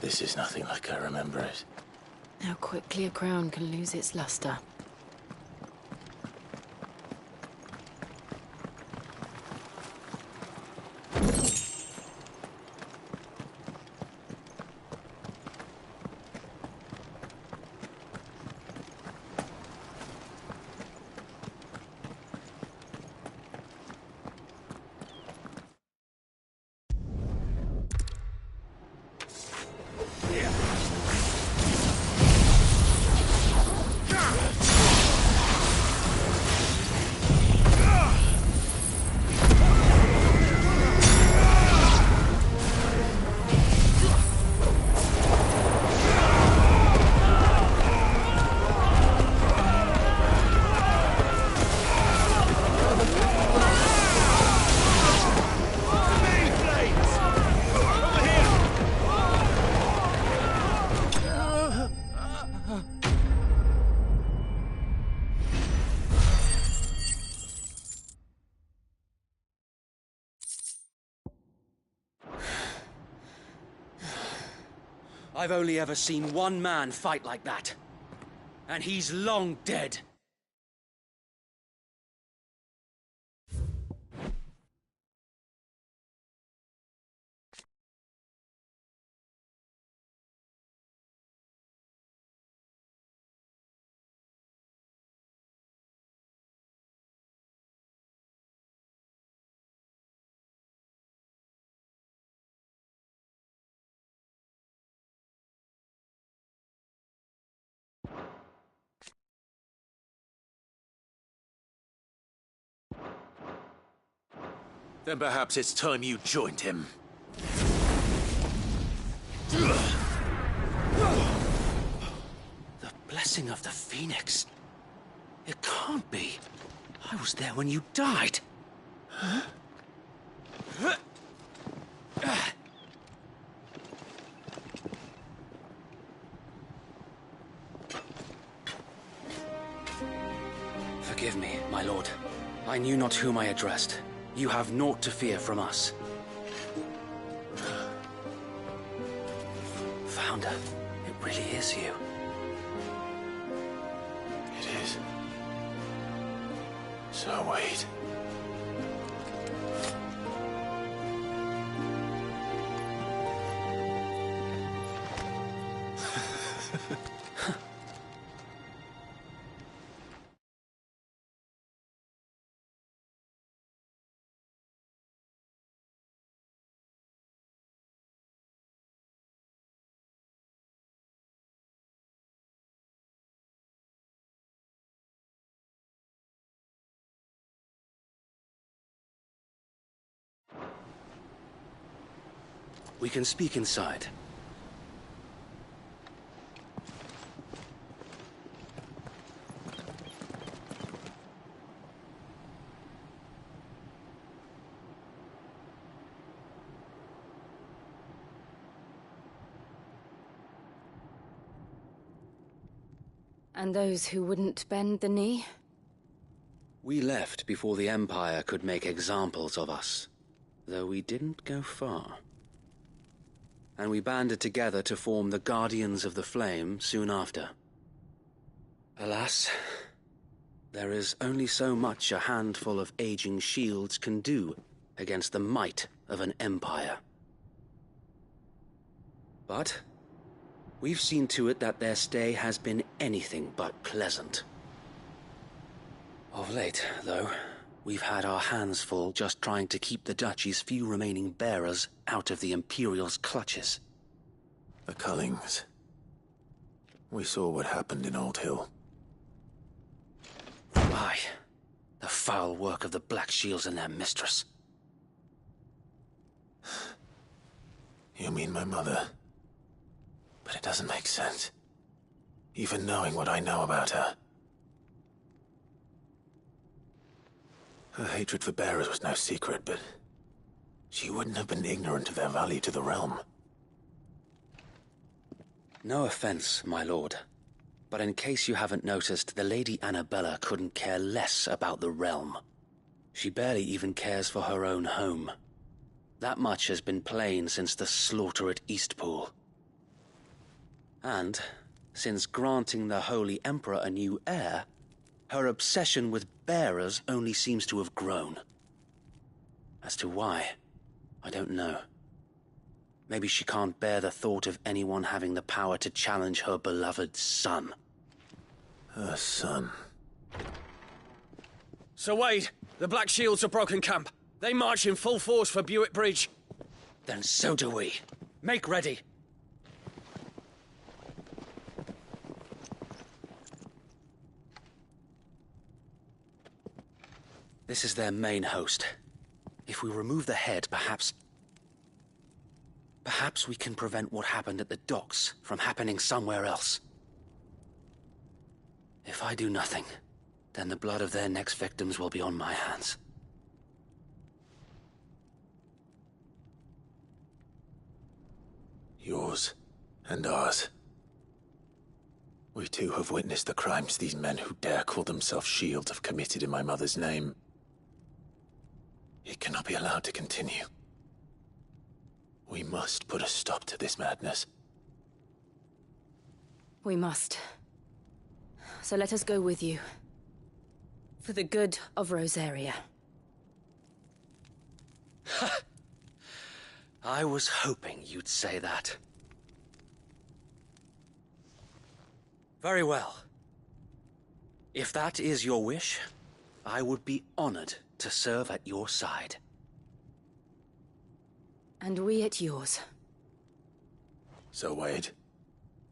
This is nothing like I remember it. How quickly a crown can lose its luster. I've only ever seen one man fight like that. And he's long dead. Then perhaps it's time you joined him. The blessing of the Phoenix. It can't be. I was there when you died. Huh? Forgive me, my lord. I knew not whom I addressed. You have naught to fear from us. Founder, it really is you. It is. So wait. We can speak inside. And those who wouldn't bend the knee? We left before the Empire could make examples of us, though we didn't go far. And we banded together to form the Guardians of the Flame soon after. Alas, there is only so much a handful of aging shields can do against the might of an empire. But we've seen to it that their stay has been anything but pleasant. Of late, though, we've had our hands full just trying to keep the Duchy's few remaining bearers out of the Imperial's clutches. The Cullings. We saw what happened in Old Hill. Aye. The foul work of the Black Shields and their mistress. You mean my mother? But it doesn't make sense. Even knowing what I know about her. Her hatred for bearers was no secret, but she wouldn't have been ignorant of their value to the realm. No offense, my lord. But in case you haven't noticed, the Lady Annabella couldn't care less about the realm. She barely even cares for her own home. That much has been plain since the slaughter at Eastpool. And, since granting the Holy Emperor a new heir, her obsession with bearers only seems to have grown. As to why, I don't know. Maybe she can't bear the thought of anyone having the power to challenge her beloved son. Her son. Sir Wade, the Black Shields have broken camp. They march in full force for Buick Bridge. Then so do we. Make ready. This is their main host. If we remove the head, perhaps we can prevent what happened at the docks from happening somewhere else. If I do nothing, then the blood of their next victims will be on my hands. Yours and ours. We too have witnessed the crimes these men who dare call themselves Shields have committed in my mother's name. It cannot be allowed to continue. We must put a stop to this madness. We must. So let us go with you. For the good of Rosaria. I was hoping you'd say that. Very well. If that is your wish, I would be honored to serve at your side. And we at yours. So, Wade,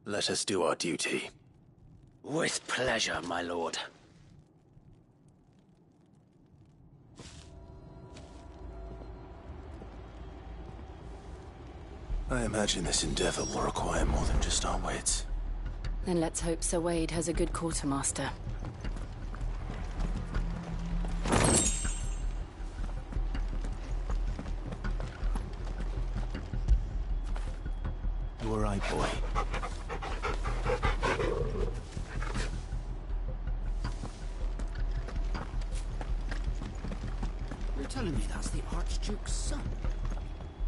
let us do our duty. With pleasure, my lord. I imagine this endeavor will require more than just our wits. Then let's hope Sir Wade has a good quartermaster. You all right, boy? You're telling me that's the Archduke's son?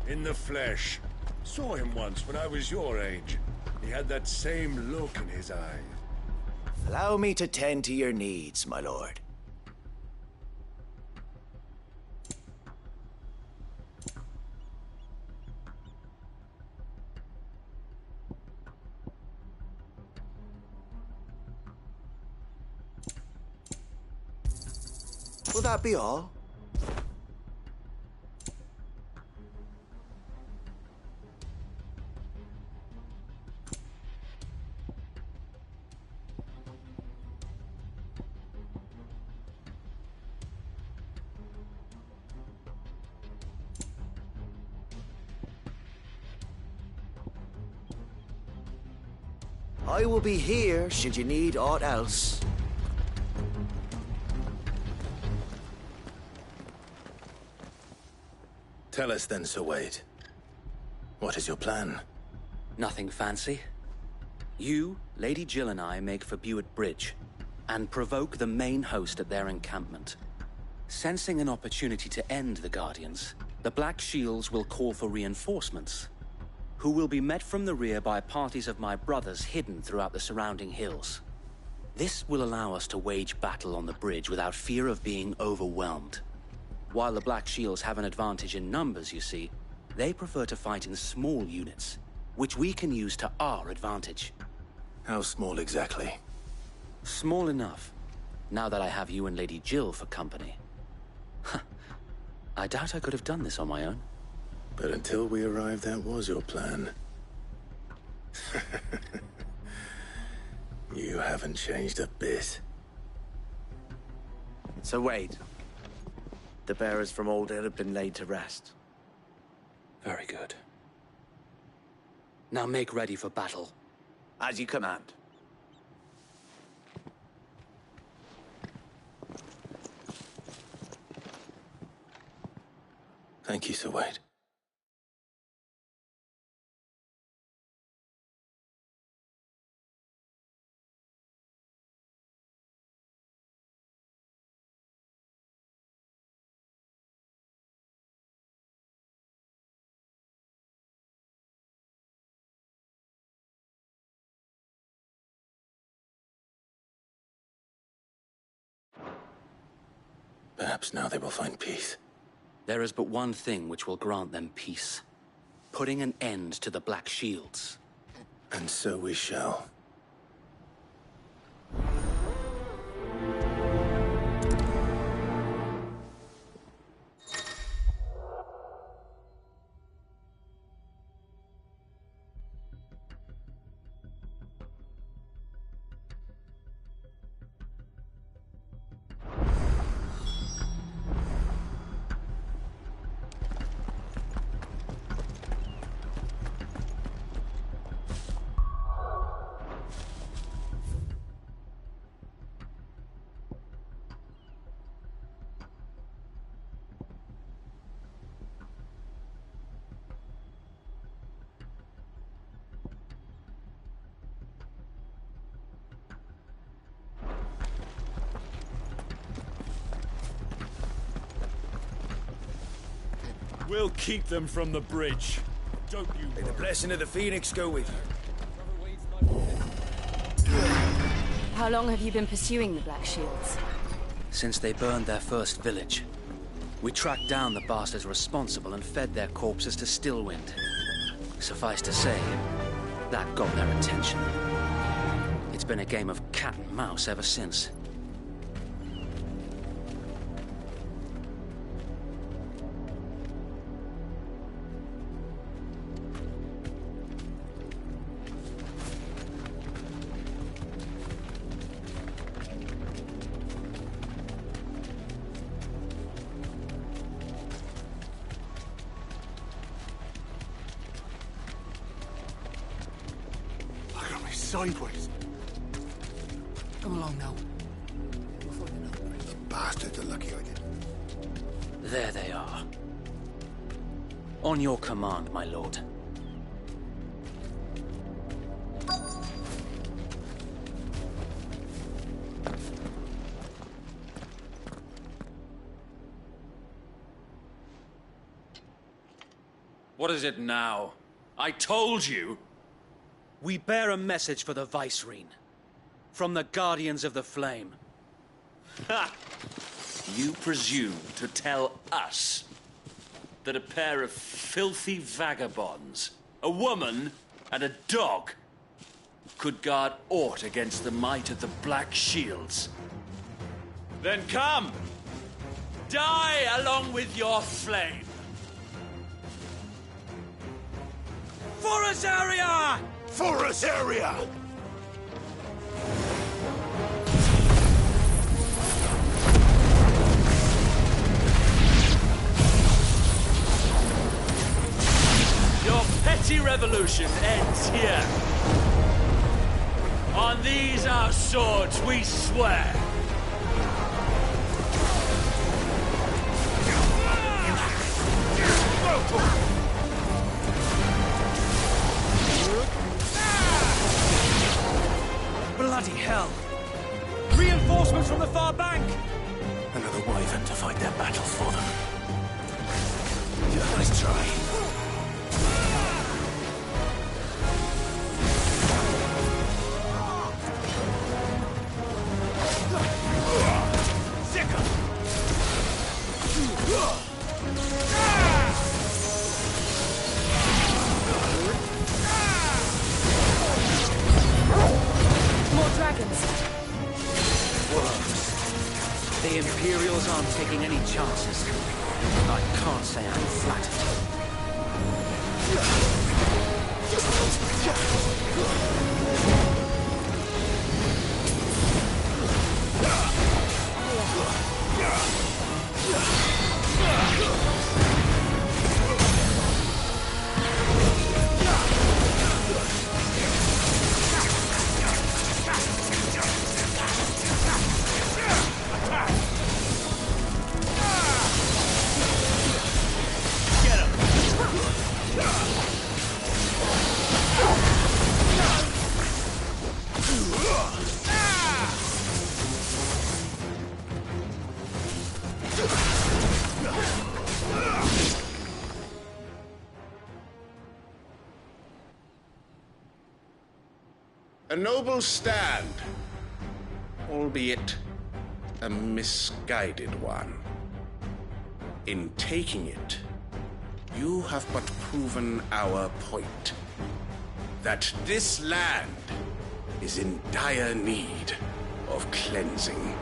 In the flesh. Saw him once when I was your age. He had that same look in his eyes. Allow me to tend to your needs, my lord. Will that be all? I will be here should you need aught else. Tell us then, Sir Wade. What is your plan? Nothing fancy. You, Lady Jill and I make for Buick Bridge, and provoke the main host at their encampment. Sensing an opportunity to end the Guardians, the Black Shields will call for reinforcements, who will be met from the rear by parties of my brothers hidden throughout the surrounding hills. This will allow us to wage battle on the bridge without fear of being overwhelmed. While the Black Shields have an advantage in numbers, you see, they prefer to fight in small units, which we can use to our advantage. How small exactly? Small enough, now that I have you and Lady Jill for company. I doubt I could have done this on my own. But until we arrived, that was your plan. You haven't changed a bit. So Wade, the bearers from Old Hill have been laid to rest. Very good. Now make ready for battle. As you command. Thank you, Sir Wade. Perhaps now they will find peace. There is but one thing which will grant them peace. Putting an end to the Black Shields. And so we shall. We'll keep them from the bridge. Don't you May the blessing of the Phoenix go with you. How long have you been pursuing the Black Shields? Since they burned their first village. We tracked down the bastards responsible and fed their corpses to Stillwind. Suffice to say, that got their attention. It's been a game of cat and mouse ever since. Sideways. Come along now. The bastards are lucky I didn't. There they are. On your command, my lord. What is it now? I told you! We bear a message for the Vicereine. From the Guardians of the Flame. Ha! You presume to tell us that a pair of filthy vagabonds, a woman and a dog, could guard aught against the might of the Black Shields? Then come! Die along with your flame! For Azaria! For Azaria! Your petty revolution ends here. On these our swords we swear. Bloody hell! Reinforcements from the far bank! Another wyvern to fight their battles for them. Let's try. More dragons. Worse. The Imperials aren't taking any chances. I can't say I'm flattered. A noble stand, albeit a misguided one. In taking it, you have but proven our point. That this land is in dire need of cleansing.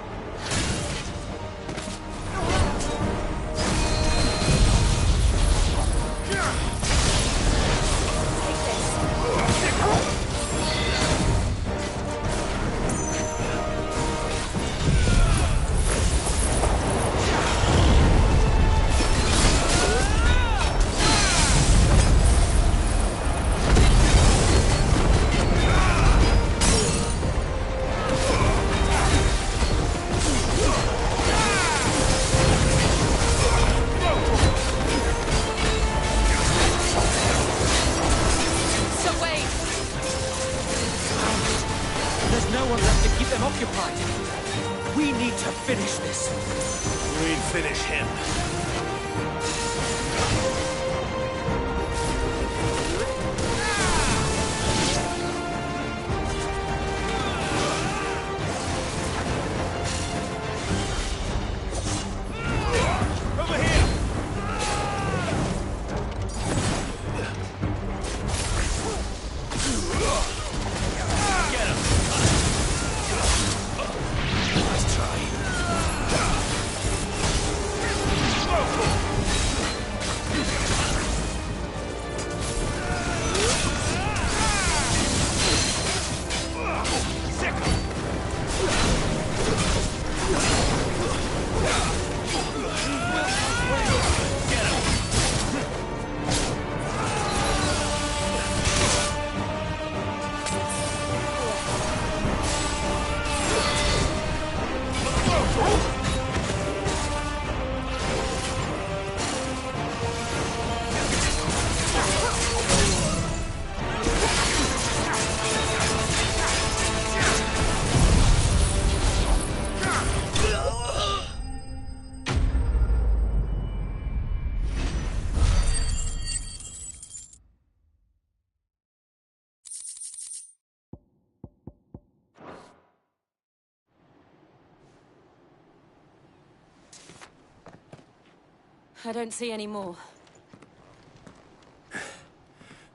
I don't see any more.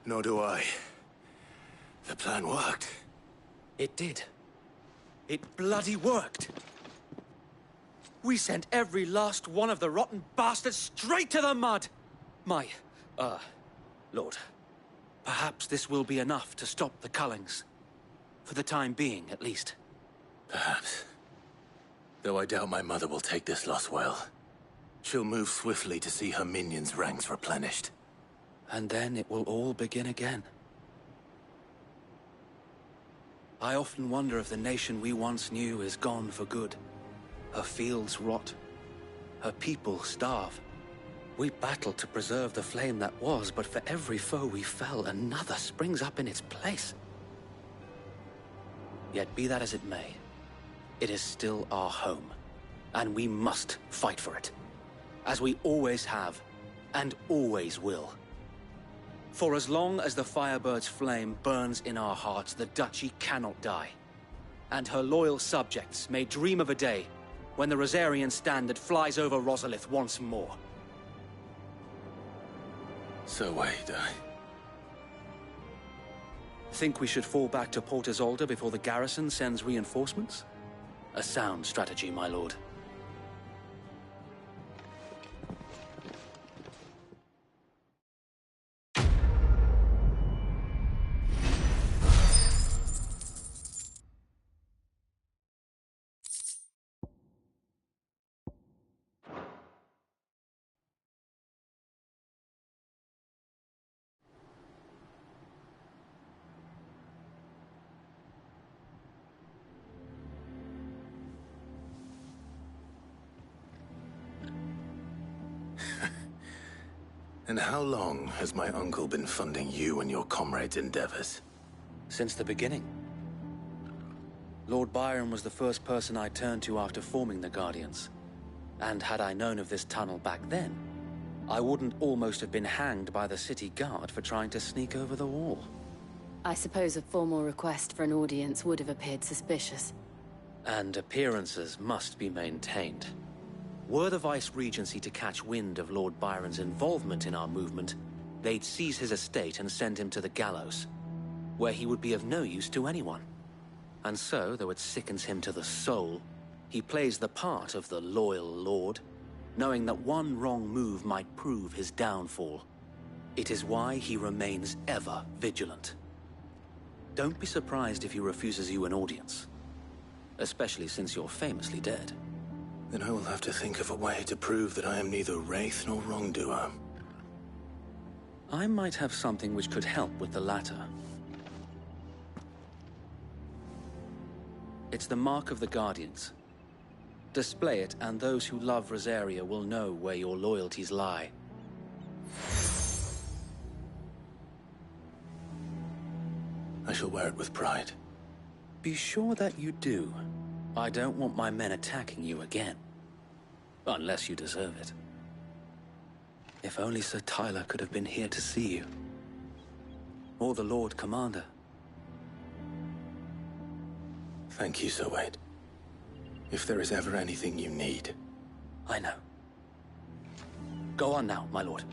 Nor do I. The plan worked. It did. It bloody worked. We sent every last one of the rotten bastards straight to the mud! Lord, perhaps this will be enough to stop the Cullings. For the time being, at least. Perhaps. Though I doubt my mother will take this loss well. She'll move swiftly to see her minions' ranks replenished. And then it will all begin again. I often wonder if the nation we once knew is gone for good. Her fields rot. Her people starve. We battled to preserve the flame that was, but for every foe we fell, another springs up in its place. Yet be that as it may, it is still our home, and we must fight for it. As we always have, and always will. For as long as the Firebird's flame burns in our hearts, the Duchy cannot die. And her loyal subjects may dream of a day when the Rosarian standard flies over Rosalith once more. So wait, Think we should fall back to Port Isolde before the garrison sends reinforcements? A sound strategy, my lord. And how long has my uncle been funding you and your comrades' endeavors? Since the beginning. Lord Byron was the first person I turned to after forming the Guardians. And had I known of this tunnel back then, I wouldn't almost have been hanged by the city guard for trying to sneak over the wall. I suppose a formal request for an audience would have appeared suspicious. And appearances must be maintained. Were the Vice-Regency to catch wind of Lord Byron's involvement in our movement, they'd seize his estate and send him to the gallows, where he would be of no use to anyone. And so, though it sickens him to the soul, he plays the part of the loyal lord, knowing that one wrong move might prove his downfall. It is why he remains ever vigilant. Don't be surprised if he refuses you an audience, especially since you're famously dead. Then I will have to think of a way to prove that I am neither wraith nor wrongdoer. I might have something which could help with the latter. It's the mark of the Guardians. Display it, and those who love Rosaria will know where your loyalties lie. I shall wear it with pride. Be sure that you do. I don't want my men attacking you again. Unless you deserve it. If only Sir Tyler could have been here to see you. Or the Lord Commander. Thank you, Sir Wade. If there is ever anything you need. I know. Go on now, my lord.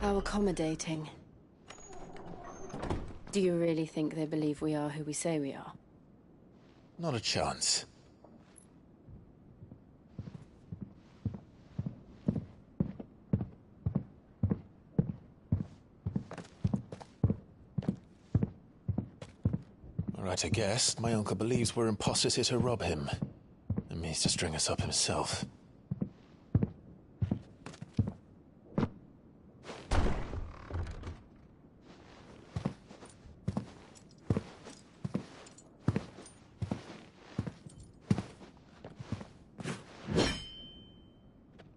How accommodating. Do you really think they believe we are who we say we are? Not a chance. Right, I guess. My uncle believes we're imposters here to rob him. And means to string us up himself.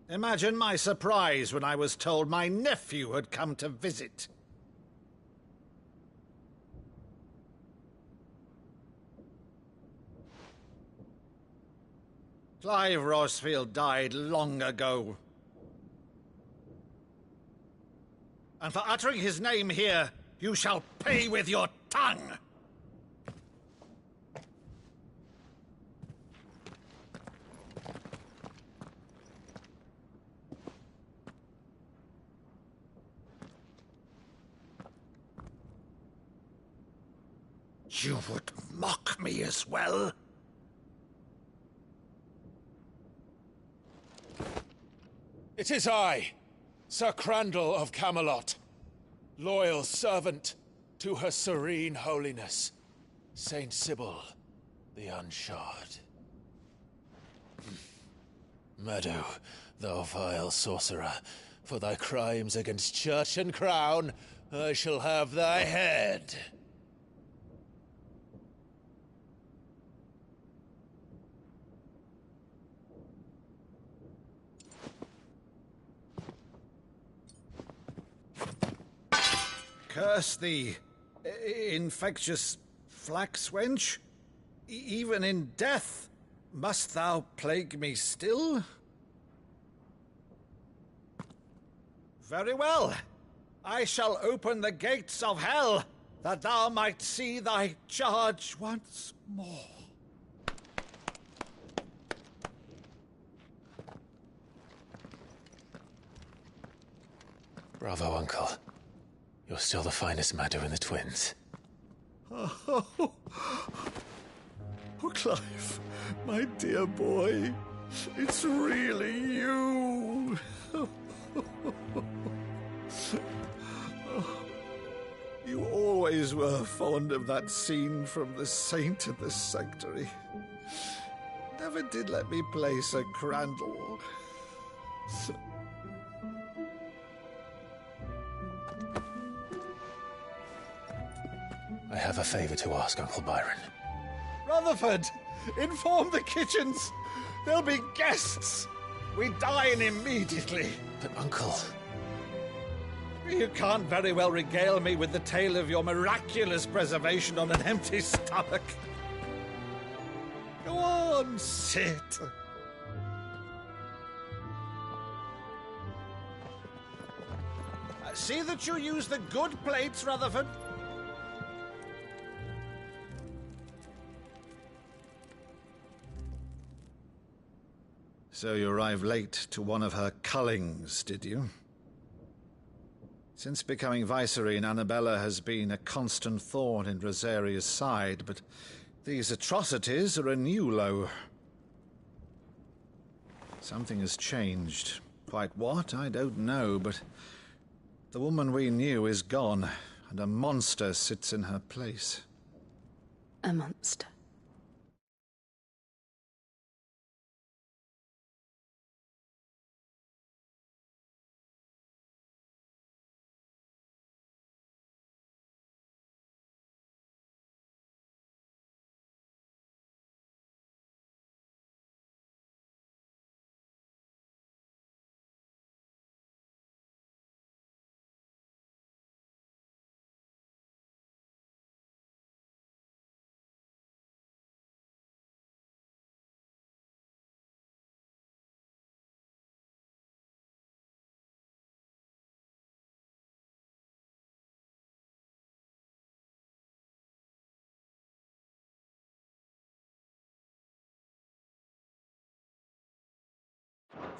Imagine my surprise when I was told my nephew had come to visit. Clive Rosfield died long ago. And for uttering his name here, you shall pay with your tongue! You would mock me as well? It is I, Sir Crandall of Camelot, loyal servant to Her Serene Holiness, Saint Sybil the Unshod. Meadow, thou vile sorcerer, for thy crimes against church and crown, I shall have thy head. Curse thee, infectious flax wench. Even in death, must thou plague me still? Very well. I shall open the gates of hell, that thou might see thy charge once more. Bravo, Uncle. You're still the finest Meadow in the twins. Oh, Clive, my dear boy, it's really you. You always were fond of that scene from The Saint of the Sanctuary. Never did let me play Sir Crandall. I have a favor to ask, Uncle Byron. Rutherford, inform the kitchens. There'll be guests. We dine immediately. But, Uncle... You can't very well regale me with the tale of your miraculous preservation on an empty stomach. Go on, sit. See that you use the good plates, Rutherford. So you arrived late to one of her cullings, did you? Since becoming Vicereine, Annabella has been a constant thorn in Rosaria's side, but these atrocities are a new low. Something has changed. Quite what, I don't know, but the woman we knew is gone, and a monster sits in her place. A monster.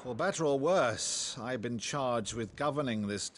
For better or worse, I've been charged with governing this.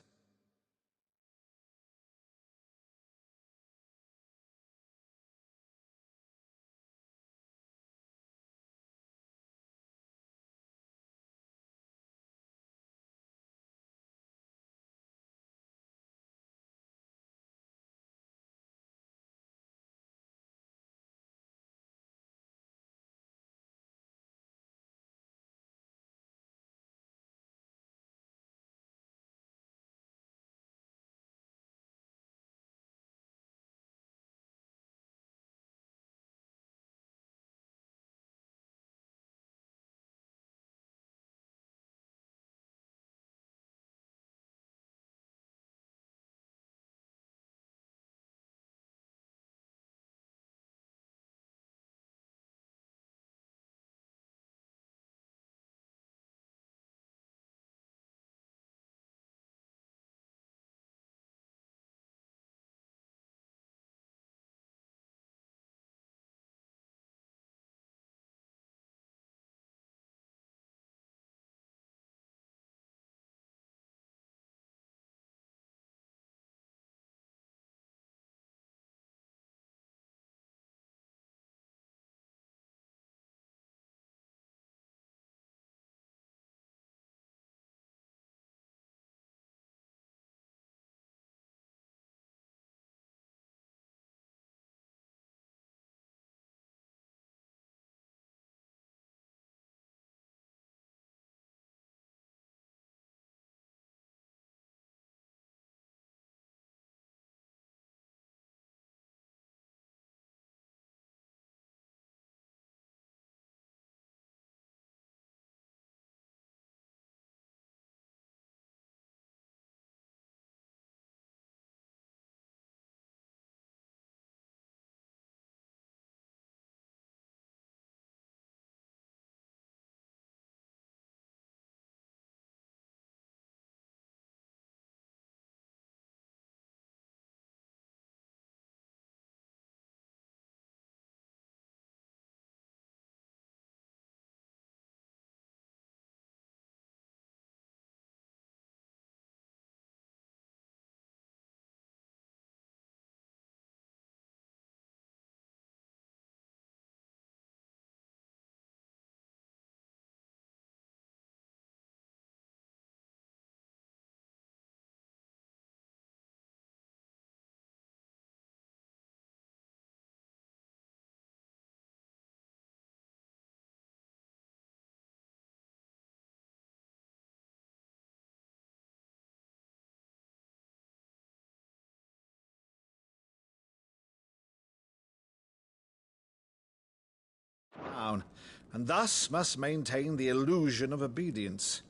Down, and thus must maintain the illusion of obedience.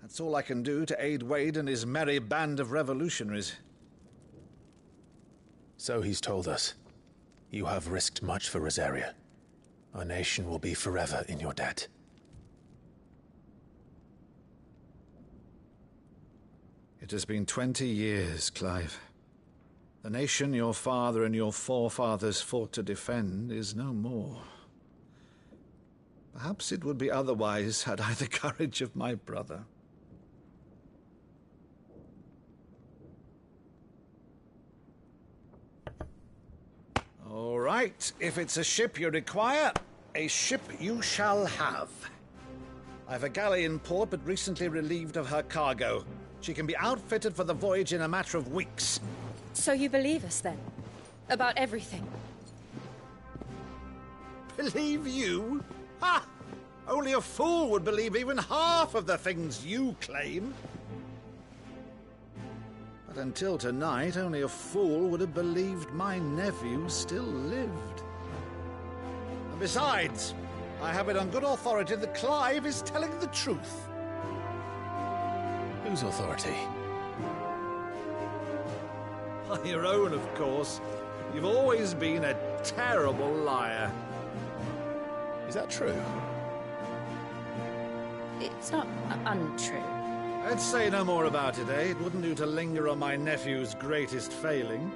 That's all I can do to aid Wade and his merry band of revolutionaries. So he's told us. You have risked much for Rosaria. Our nation will be forever in your debt. It has been 20 years, Clive. The nation your father and your forefathers fought to defend is no more. Perhaps it would be otherwise had I the courage of my brother. All right, if it's a ship you require, a ship you shall have. I've a galley in port, but recently relieved of her cargo. She can be outfitted for the voyage in a matter of weeks. So you believe us, then? About everything? Believe you? Ha! Only a fool would believe even half of the things you claim. But until tonight, only a fool would have believed my nephew still lived. And besides, I have it on good authority that Clive is telling the truth. Whose authority? Your own, of course. You've always been a terrible liar. Is that true? It's not untrue. Let's say no more about it, eh? It wouldn't do to linger on my nephew's greatest failing.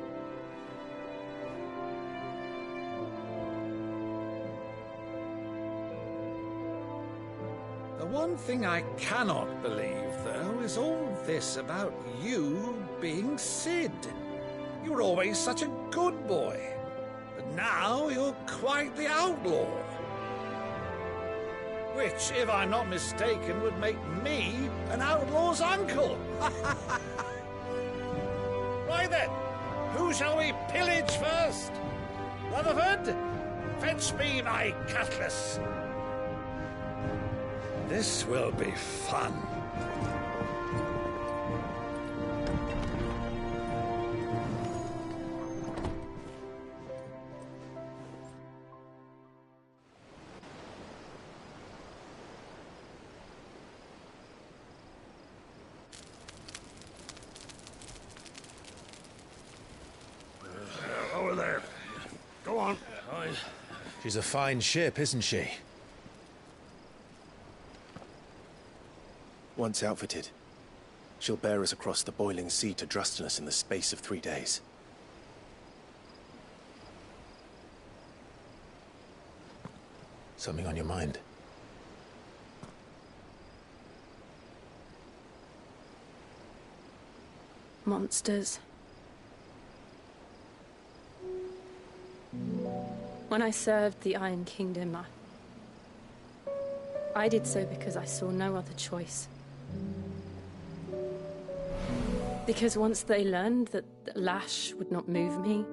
The one thing I cannot believe, though, is all this about you being Sid. You were always such a good boy, but now you're quite the outlaw. Which, if I'm not mistaken, would make me an outlaw's uncle. Right then, who shall we pillage first? Rutherford, fetch me my cutlass. This will be fun. Over there. Go on. She's a fine ship, isn't she? Once outfitted, she'll bear us across the boiling sea to Drustinus in the space of 3 days. Something on your mind? Monsters. When I served the Iron Kingdom, I did so because I saw no other choice. Because once they learned that the lash would not move me,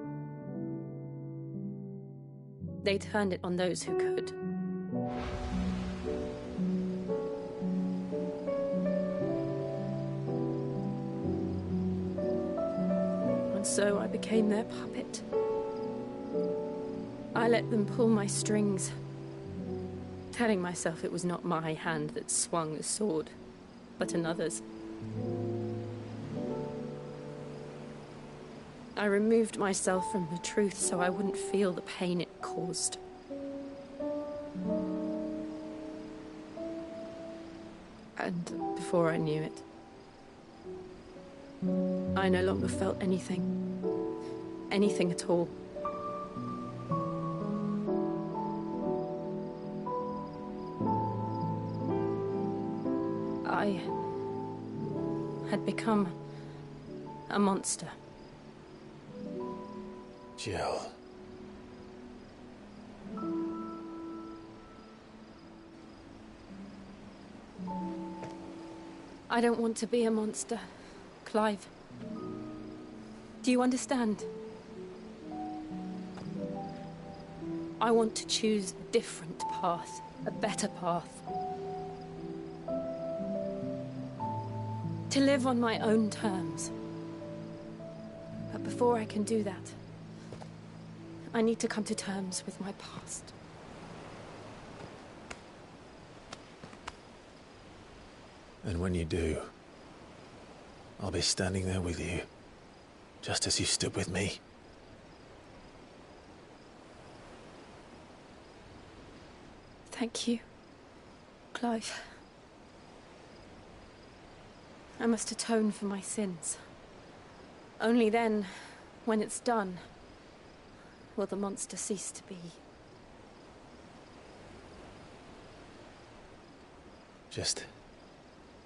they turned it on those who could. And so I became their puppet. I let them pull my strings, telling myself it was not my hand that swung the sword, but another's. I removed myself from the truth so I wouldn't feel the pain it caused. And before I knew it, I no longer felt anything. Anything at all. I had become a monster. Jill. I don't want to be a monster, Clive. Do you understand? I want to choose a different path, a better path. To live on my own terms. But before I can do that, I need to come to terms with my past. And when you do, I'll be standing there with you, just as you stood with me. Thank you, Clive. I must atone for my sins. Only then, when it's done, will the monster cease to be. Just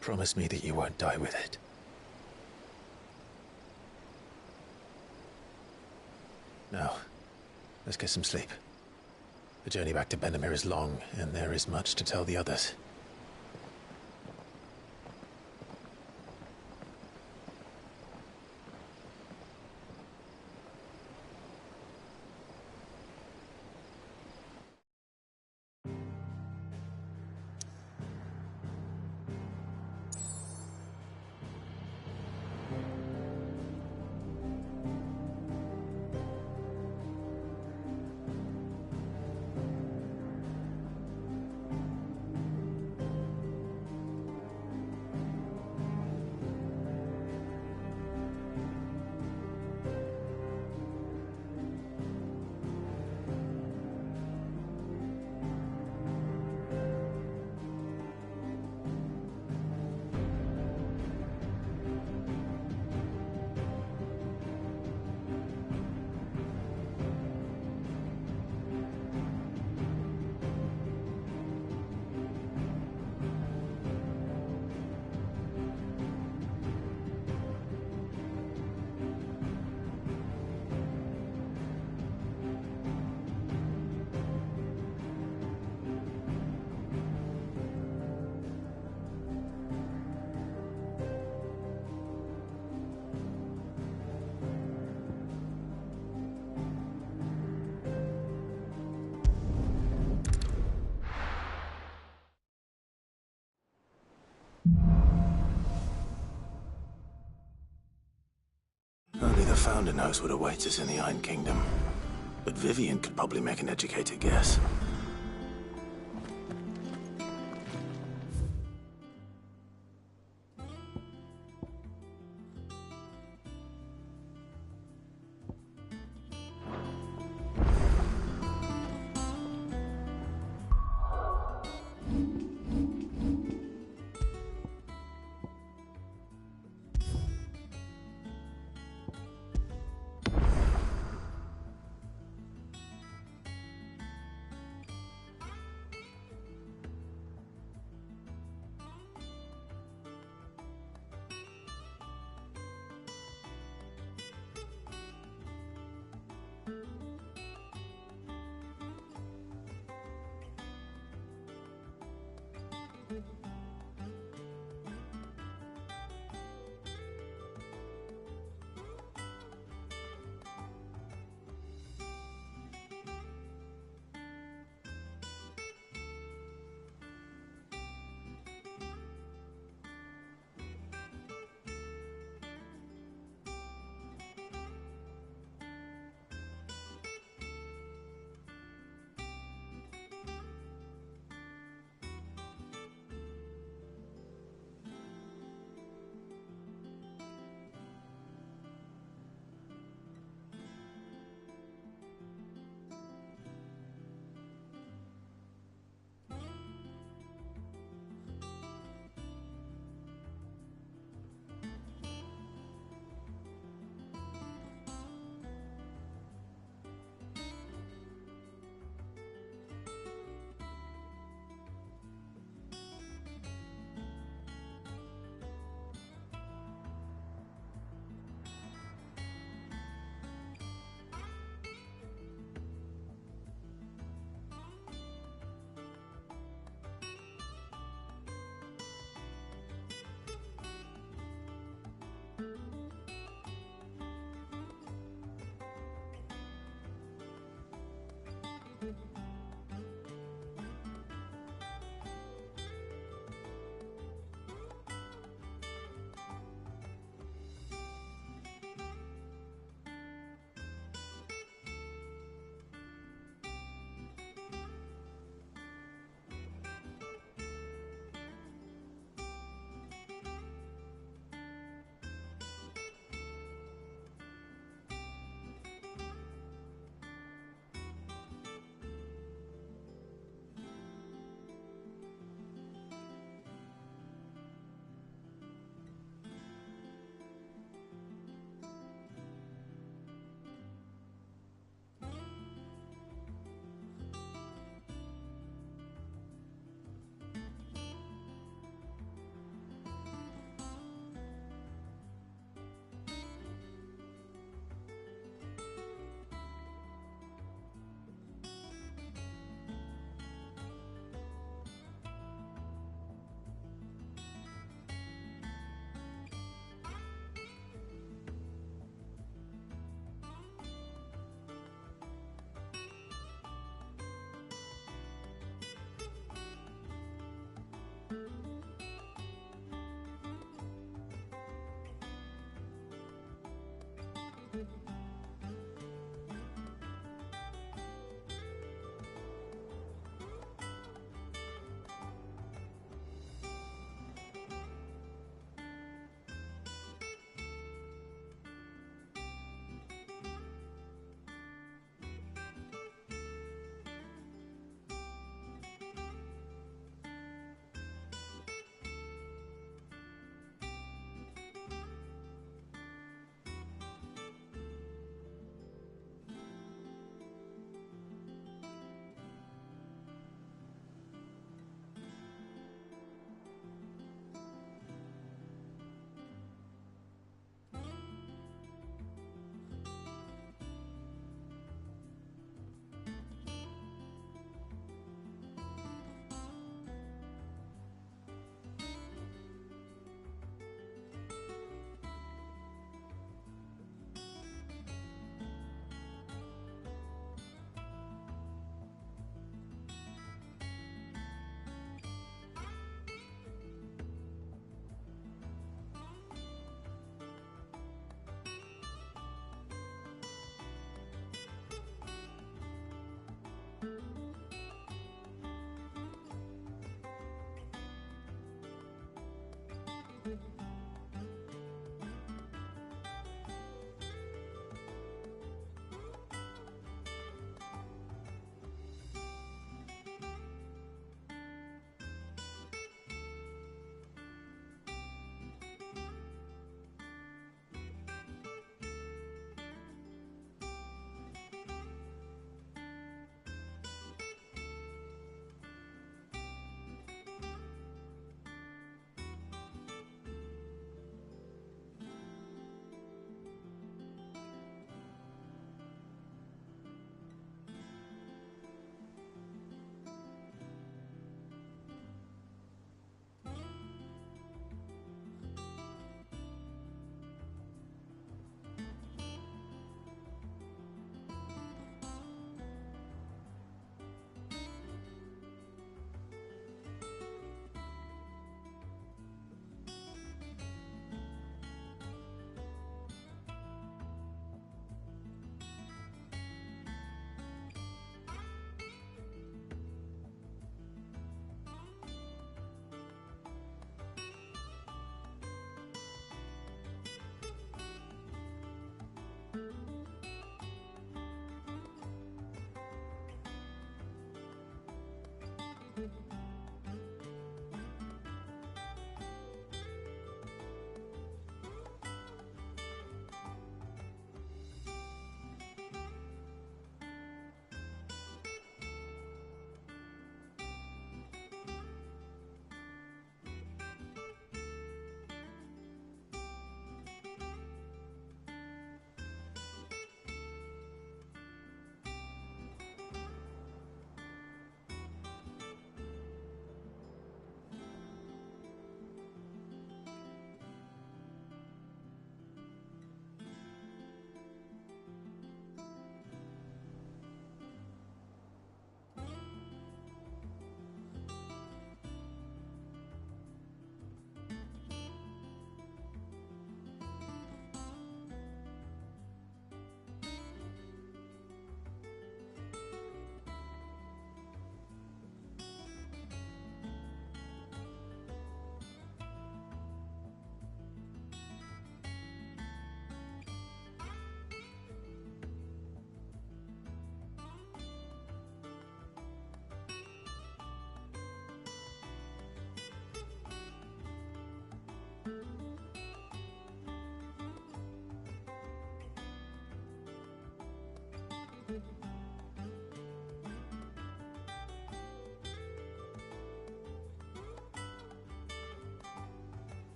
promise me that you won't die with it. Now, let's get some sleep. The journey back to Benamir is long, and there is much to tell the others. Only the Founder knows what awaits us in the Iron Kingdom. But Vivian could probably make an educated guess.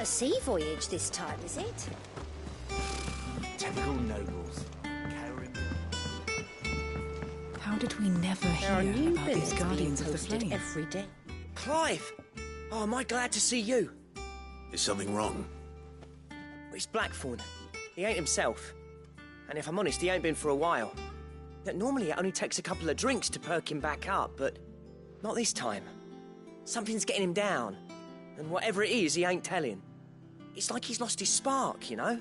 A sea voyage this time, is it? Typical nobles. How did we never There are hear new about these billets being Guardians of the posted Flame? every day. Clive! Oh, am I glad to see you? Is something wrong? It's Blackthorn. He ain't himself. And if I'm honest, he ain't been for a while. Normally it only takes a couple of drinks to perk him back up, but not this time. Something's getting him down. And whatever it is, he ain't telling. It's like he's lost his spark, you know?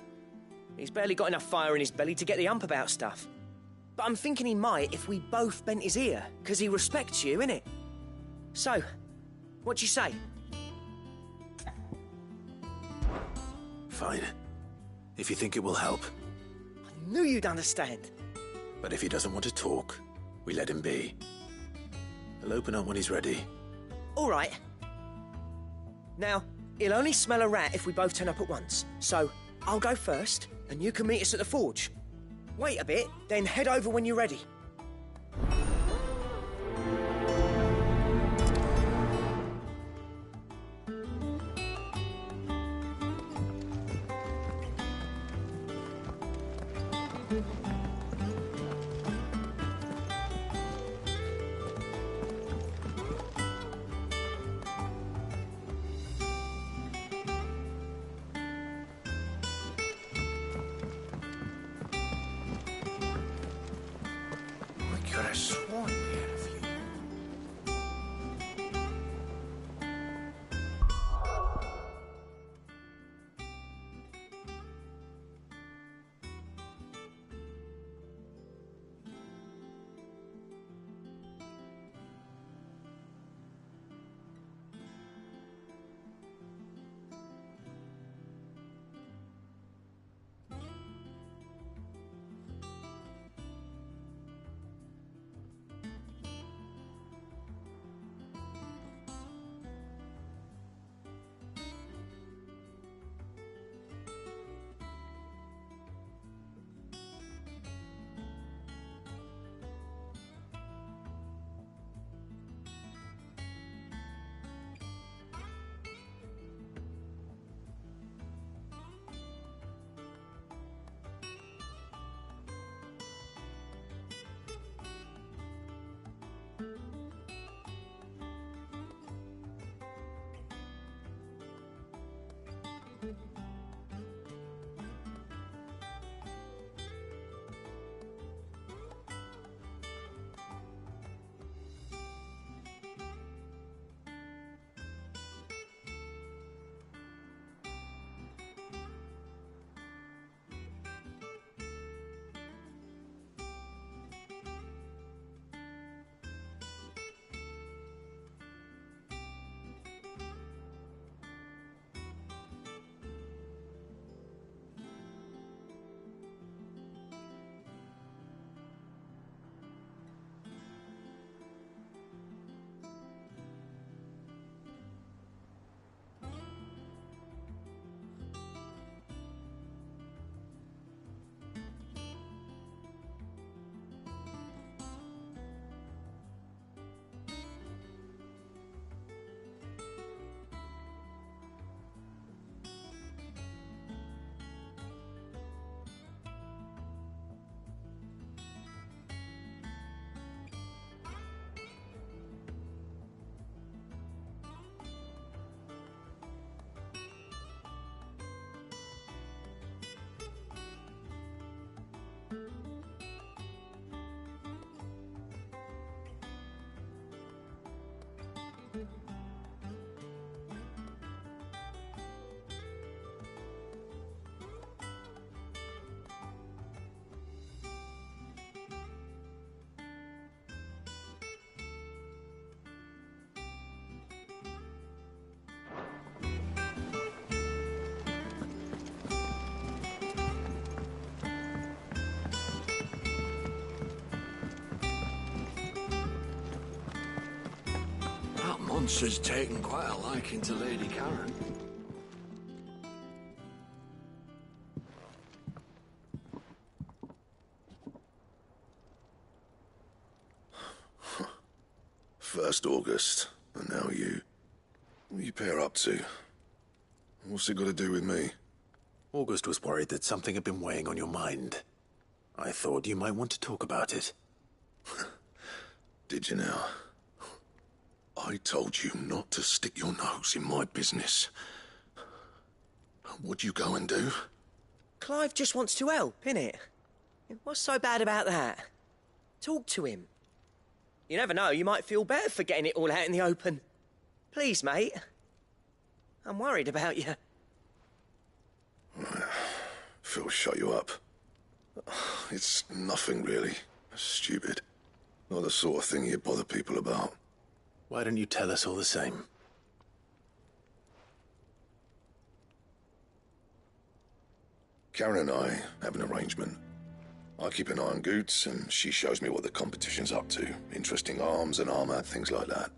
He's barely got enough fire in his belly to get the ump about stuff. But I'm thinking he might if we both bent his ear, because he respects you, innit? So, what do you say? Fine. If you think it will help. I knew you'd understand. But if he doesn't want to talk, we let him be. He'll open up when he's ready. All right. Now, he'll only smell a rat if we both turn up at once. So, I'll go first, and you can meet us at the forge. Wait a bit, then head over when you're ready. I could have sworn we had a few. Monster's taken quite a liking to Lady Karen. First August, and now you. What you pair up to? What's it got to do with me? August was worried that something had been weighing on your mind. I thought you might want to talk about it. Did you now? I told you not to stick your nose in my business. What'd you go and do? Clive just wants to help, innit? What's so bad about that? Talk to him. You never know, you might feel better for getting it all out in the open. Please, mate. I'm worried about you. Phil shut you up. It's nothing, really. Stupid. Not the sort of thing you bother people about. Why don't you tell us all the same? Karen and I have an arrangement. I keep an eye on Goots, and she shows me what the competition's up to. Interesting arms and armor, things like that.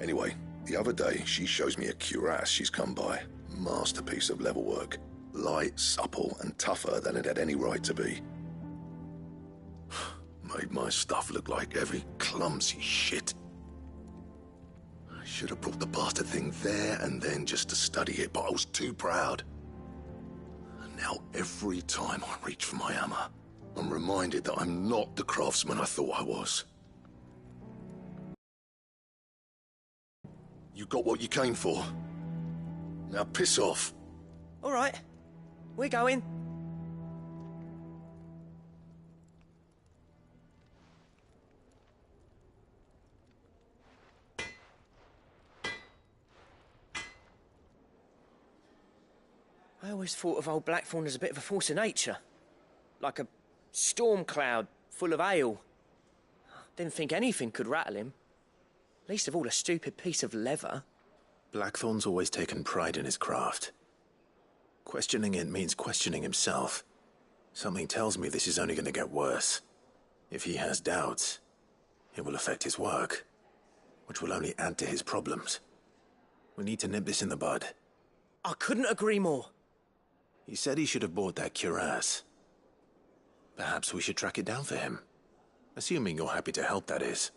Anyway, the other day, she shows me a cuirass she's come by. Masterpiece of level work. Light, supple, and tougher than it had any right to be. Made my stuff look like heavy, clumsy shit. I should have brought the bastard thing there and then just to study it, but I was too proud. And now every time I reach for my hammer, I'm reminded that I'm not the craftsman I thought I was. You got what you came for. Now piss off. All right, we're going. I always thought of old Blackthorn as a bit of a force of nature. Like a storm cloud full of hail. Didn't think anything could rattle him. Least of all a stupid piece of leather. Blackthorn's always taken pride in his craft. Questioning it means questioning himself. Something tells me this is only going to get worse. If he has doubts, it will affect his work, which will only add to his problems. We need to nip this in the bud. I couldn't agree more. He said he should have bought that cuirass. Perhaps we should track it down for him. Assuming you're happy to help, that is.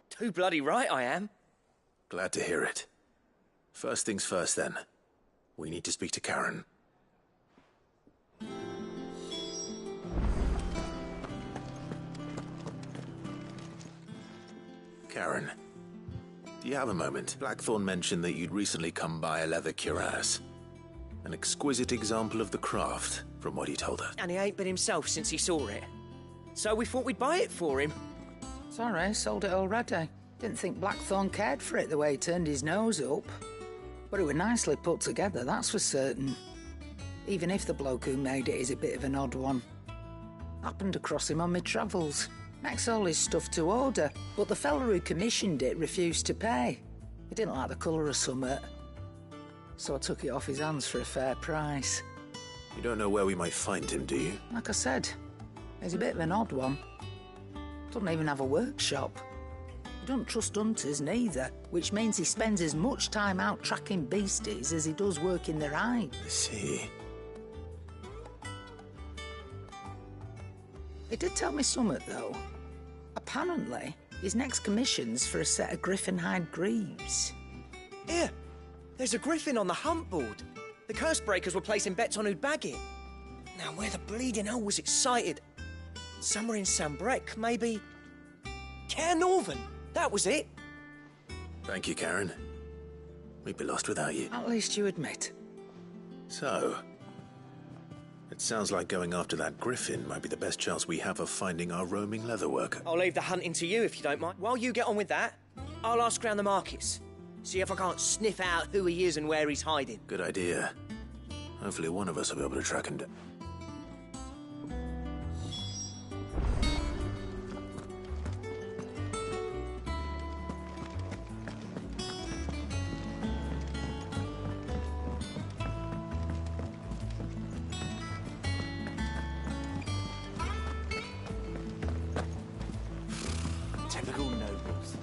Too bloody right I am. Glad to hear it. First things first, then. We need to speak to Karen. Karen, do you have a moment? Blackthorn mentioned that you'd recently come by a leather cuirass. An exquisite example of the craft, from what he told us. And he ain't been himself since he saw it. So we thought we'd buy it for him. Sorry, sold it already. Didn't think Blackthorn cared for it the way he turned his nose up. But it was nicely put together, that's for certain. Even if the bloke who made it is a bit of an odd one. Happened across him on my travels. Makes all his stuff to order, but the fella who commissioned it refused to pay. He didn't like the colour of summit. So I took it off his hands for a fair price. You don't know where we might find him, do you? Like I said, he's a bit of an odd one. Doesn't even have a workshop. He don't trust hunters neither, which means he spends as much time out tracking beasties as he does working their hide. I see. He did tell me something, though. Apparently, his next commission's for a set of griffin hide greaves. Here, there's a griffin on the hunt board. The curse breakers were placing bets on who'd bag it. Now, where the bleeding hell was it sighted? Somewhere in Sambrec, maybe... Caer Northern, that was it. Thank you, Karen. We'd be lost without you. At least you admit. So, it sounds like going after that griffin might be the best chance we have of finding our roaming leatherworker. I'll leave the hunting to you if you don't mind. While you get on with that, I'll ask around the markets. See if I can't sniff out who he is and where he's hiding. Good idea. Hopefully one of us will be able to track him down. Typical nobles.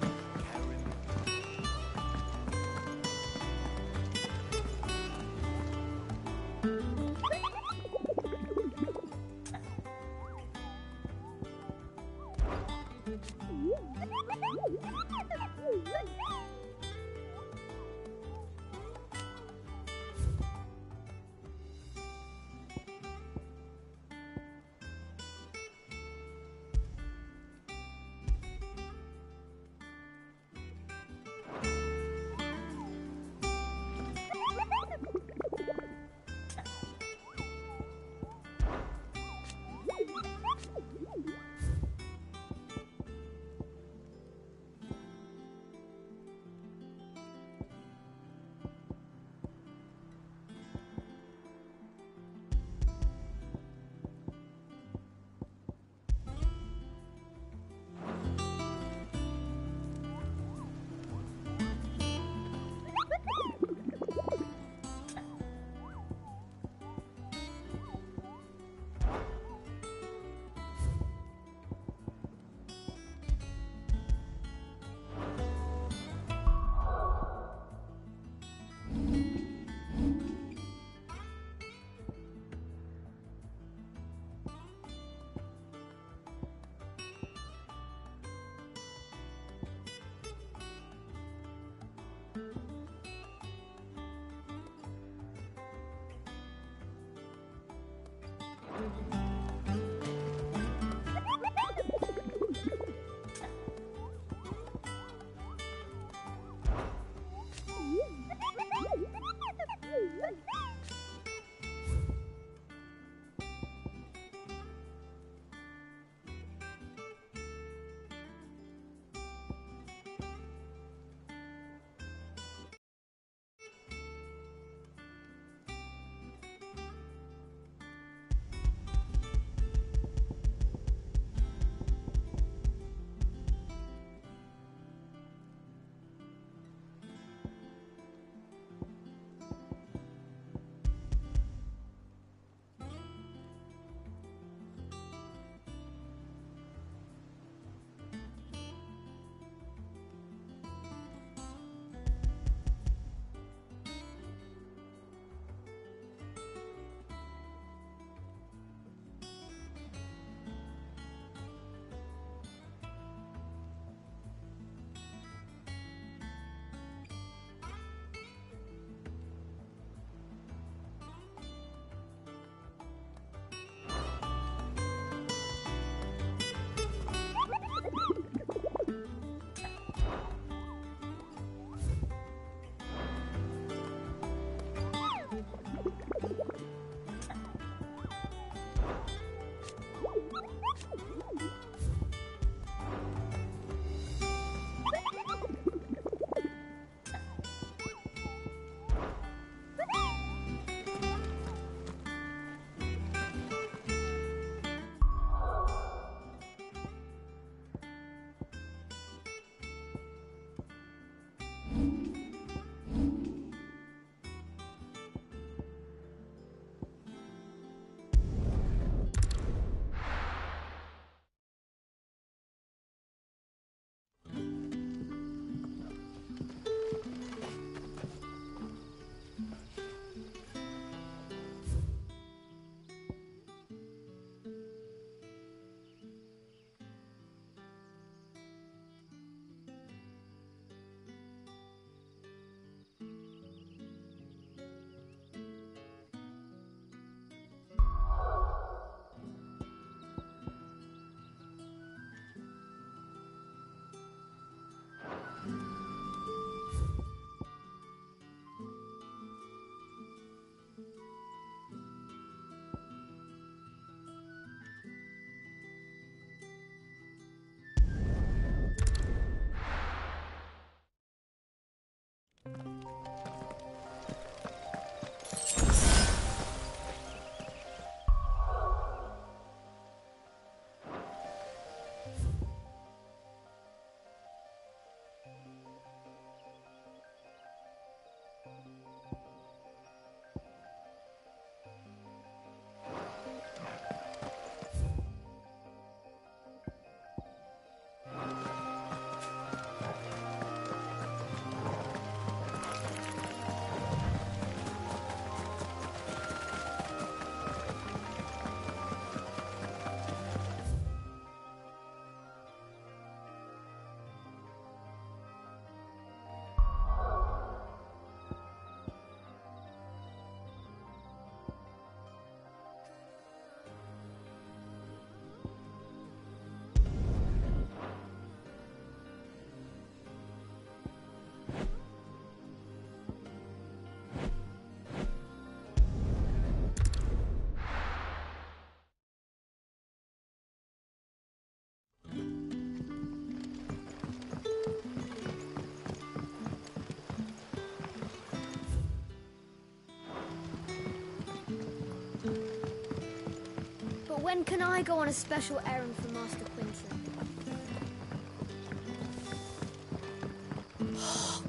When can I go on a special errand for Master Quinton?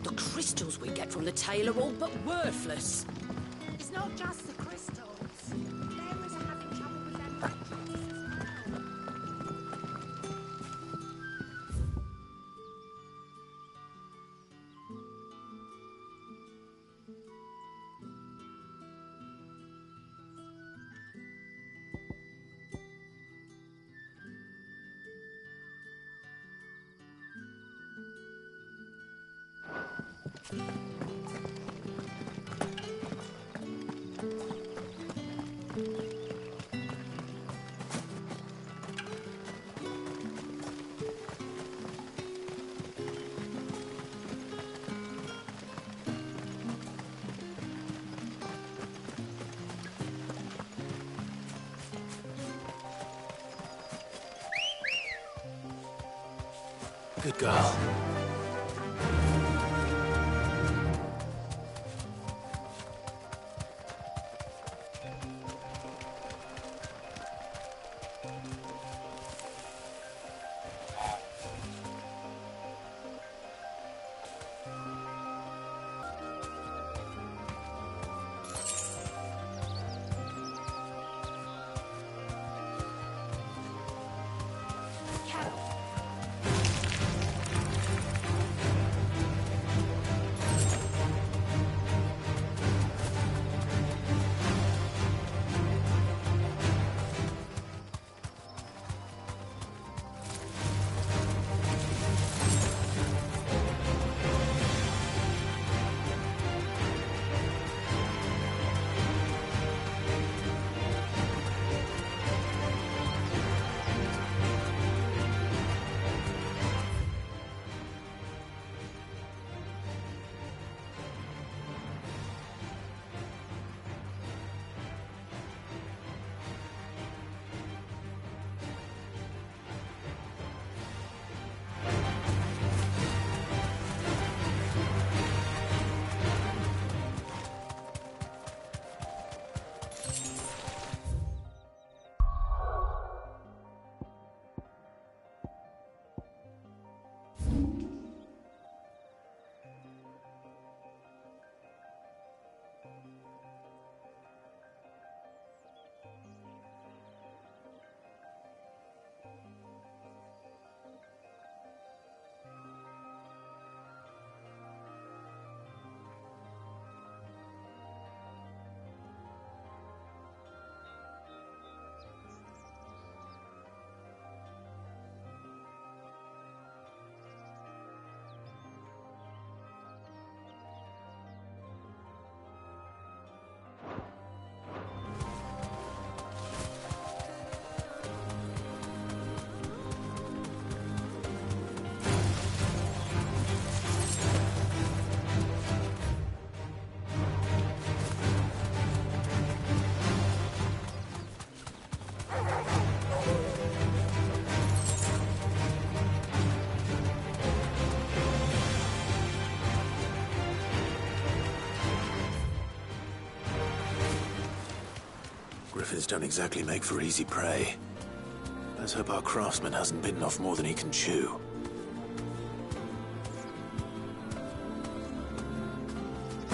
The crystals we get from the tail are all but worthless. It's not just the crystals. Bearers are having trouble with their mattresses as well. Good girl. Griffins don't exactly make for easy prey. Let's hope our craftsman hasn't bitten off more than he can chew.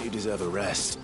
You deserve a rest.